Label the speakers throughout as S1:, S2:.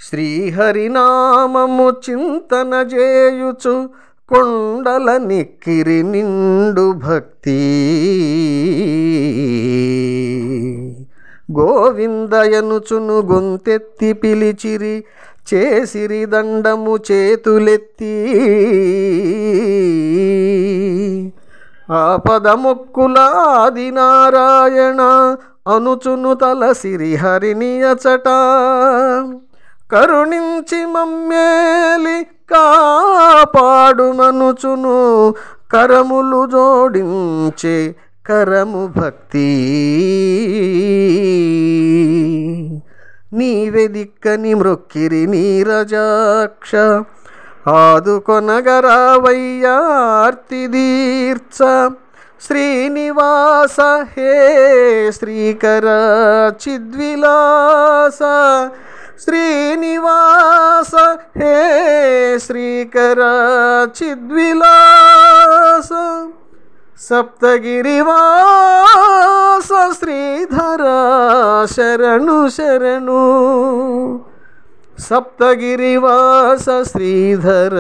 S1: శ్రీహరినామము చింతన చేయుచు కొండల నిక్కిరి నిండు భక్తి. గోవిందయనుచును గొంతెత్తి పిలిచిరి చేసిరి దండము చేతులెత్తి. ఆపదముక్కుల ఆదినారాయణ అనుచును తలసిరి హరిని అచట. కరుణించి మమ్మేలి కాపాడుమనుచును కరములు జోడించే కరము భక్తి. నీవే దిక్కని మ్రొక్కిరి నీరజాక్ష ఆదుకొనగరావయ్యార్తి దీర్చ. శ్రీనివాస హే శ్రీకర చిద్విలాస. శ్రీనివాస హే శ్రీకర చిద్విలాస. సప్తగిరివాస శ్రీధర శరణు శరణు. సప్తగిరివాస శ్రీధర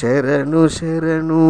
S1: శరణు శరణు.